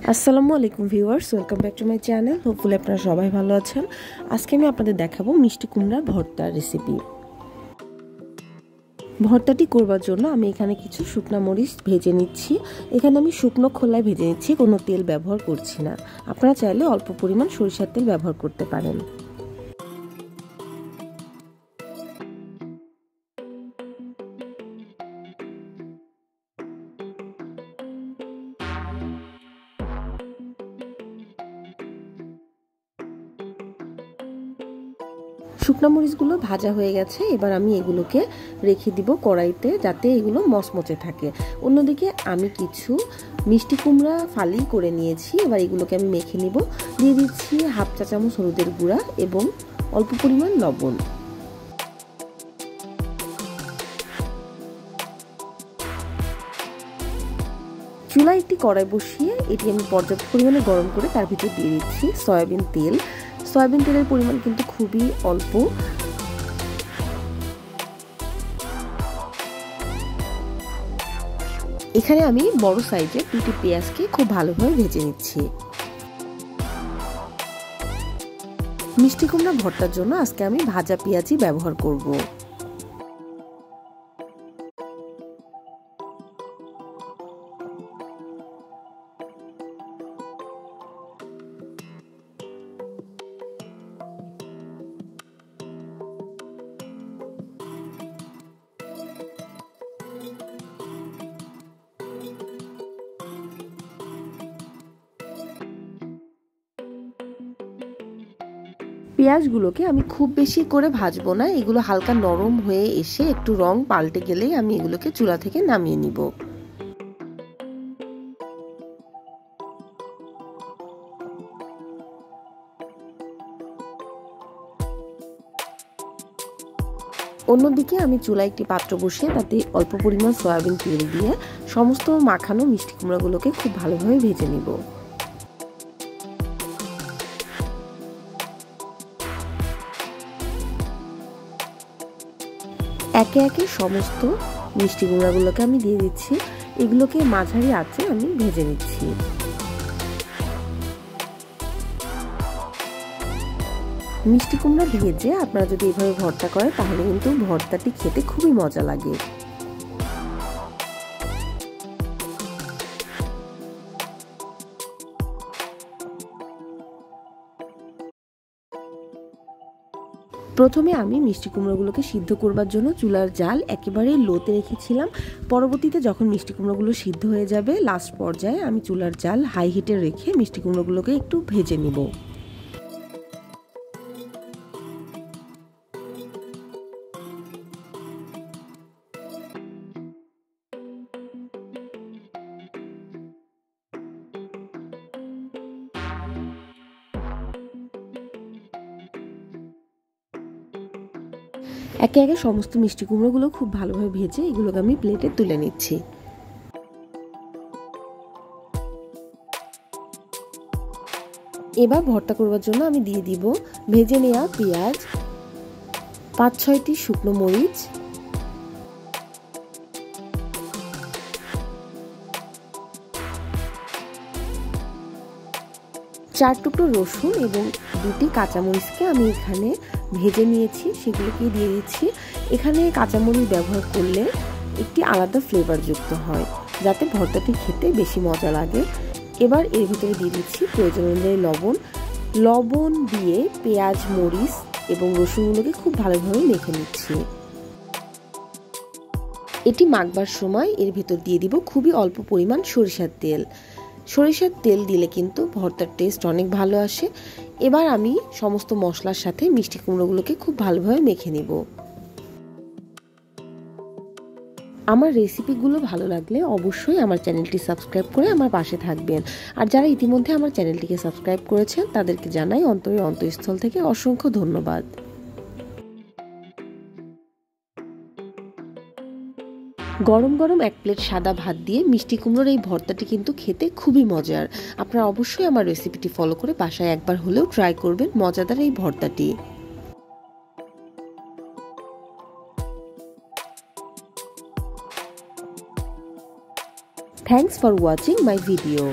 আসসালামু আলাইকুম viewers, welcome back to my channel. Hopefully আপনারা সবাই ভালো আছেন। আজকে আমি আপনাদের দেখাবো মিষ্টি কুমড়ার ভর্তার রেসিপি। ভর্তাটি করবার জন্য আমি এখানে কিছু শুকনো মরিচ ভেজে নিচ্ছি। এখানে আমি শুকনো খোলায় ভেজে নিচ্ছি, কোনো তেল ব্যবহার করছি না। আপনারা চাইলে অল্প পরিমাণ সরিষার তেল ব্যবহার করতে পারেন। শুকনো মরিচগুলো ভাজা হয়ে গেছে, এবার আমি এগুলোকে রেখে দিব কড়াইতে, যাতে এগুলো মচমচে থাকে। অন্যদিকে আমি কিছু মিষ্টি কুমড়া ফালি করে নিয়েছি, এবার এগুলোকে আমি মেখে নিব। দিয়ে দিচ্ছি হাফ চা চামচ হলুদের গুঁড়া এবং অল্প পরিমাণ লবণ। চুলায় একটি কড়াই বসিয়ে এটি আমি পর্যাপ্ত পরিমাণে গরম করে তার ভিতর দিয়ে দিচ্ছি সয়াবিন তেল। সয়াবিন তেলের পরিমাণ কিন্তু খুবই অল্প। এখানে আমি বড় সাইজের দুটি পেঁয়াজকে খুব ভালোভাবে ভেজে নিচ্ছি। মিষ্টি কুমড়া ভর্তার জন্য আজকে আমি ভাজা পেঁয়াজই ব্যবহার করব। পেঁয়াজগুলোকে আমি খুব বেশি করে ভাজবো না, এগুলো হালকা নরম হয়ে এসে একটু রং পাল্টে গেলেই আমি এগুলোকে চুলা থেকে নামিয়ে নিব। অন্যদিকে আমি চুলায় একটি পাত্র বসিয়ে তাতে অল্প পরিমাণ সয়াবিন তেল দিয়ে সমস্ত মাখানো মিষ্টি কুমড়াগুলোকে খুব ভালোভাবে ভেজে নিব। একে একে সমস্ত মিষ্টি কুমড়াগুলোকে আমি দিয়ে দিচ্ছি। এগুলোকে মাঝারি আঁচে আমি ভেজে নিচ্ছি। মিষ্টি কুমড়া ভেজে আপনারা যদি এভাবে ভর্তা করেন তাহলে কিন্তু ভর্তাটি খেতে খুবই মজা লাগে। প্রথমে আমি মিষ্টি কুমড়োগুলোকে সিদ্ধ করবার জন্য চুলার জাল একেবারে লোতে রেখেছিলাম। পরবর্তীতে যখন মিষ্টি কুমড়োগুলো সিদ্ধ হয়ে যাবে, লাস্ট পর্যায়ে আমি চুলার জাল হাই হিটে রেখে মিষ্টি কুমড়োগুলোকে একটু ভেজে নিব। একে একে সমস্ত মিষ্টি কুমড়োগুলো খুব ভালোভাবে ভেজে এগুলোকে আমি প্লেটে তুলে নিচ্ছি। এবার ভর্তা করবার জন্য আমি দিয়ে দিব ভেজে নেওয়া পেঁয়াজ, 5-6টি শুকনো মরিচ, চার টুকরো রসুন এবং দুটি কাঁচামরিচকে আমি এখানে ভেজে নিয়েছি, সেগুলোকে দিয়ে দিচ্ছি। এখানে কাঁচামরিচ ব্যবহার করলে একটি আলাদা ফ্লেভার যুক্ত হয়, যাতে ভর্তাটি খেতে বেশি মজা লাগে। এবার এর ভিতরে দিয়ে দিচ্ছি প্রয়োজন অনুযায়ী লবণ দিয়ে পেঁয়াজ, মরিচ এবং রসুনগুলোকে খুব ভালোভাবে মেখে নিচ্ছি। এটি মাখবার সময় এর ভিতর দিয়ে দিব খুবই অল্প পরিমাণ সরিষার তেল। সরিষার তেল দিলে কিন্তু ভর্তার টেস্ট অনেক ভালো আসে। এবার আমি সমস্ত মশলার সাথে মিষ্টি কুমড়োগুলোকে খুব ভালোভাবে মেখে নিব। আমার রেসিপিগুলো ভালো লাগলে অবশ্যই আমার চ্যানেলটি সাবস্ক্রাইব করে আমার পাশে থাকবেন। আর যারা ইতিমধ্যে আমার চ্যানেলটিকে সাবস্ক্রাইব করেছেন তাদেরকে জানাই অন্তরের অন্তঃস্থল থেকে অসংখ্য ধন্যবাদ। গরম গরম এক প্লেট সাদা ভাত দিয়ে মিষ্টি কুমড়োর এই ভর্তাটি কিন্তু খেতে খুবই মজার। আপনারা অবশ্যই আমার রেসিপিটি ফলো করে বাসায় একবার হলেও ট্রাই করবেন মজাদার এই ভর্তাটি। Thanks for watching my video.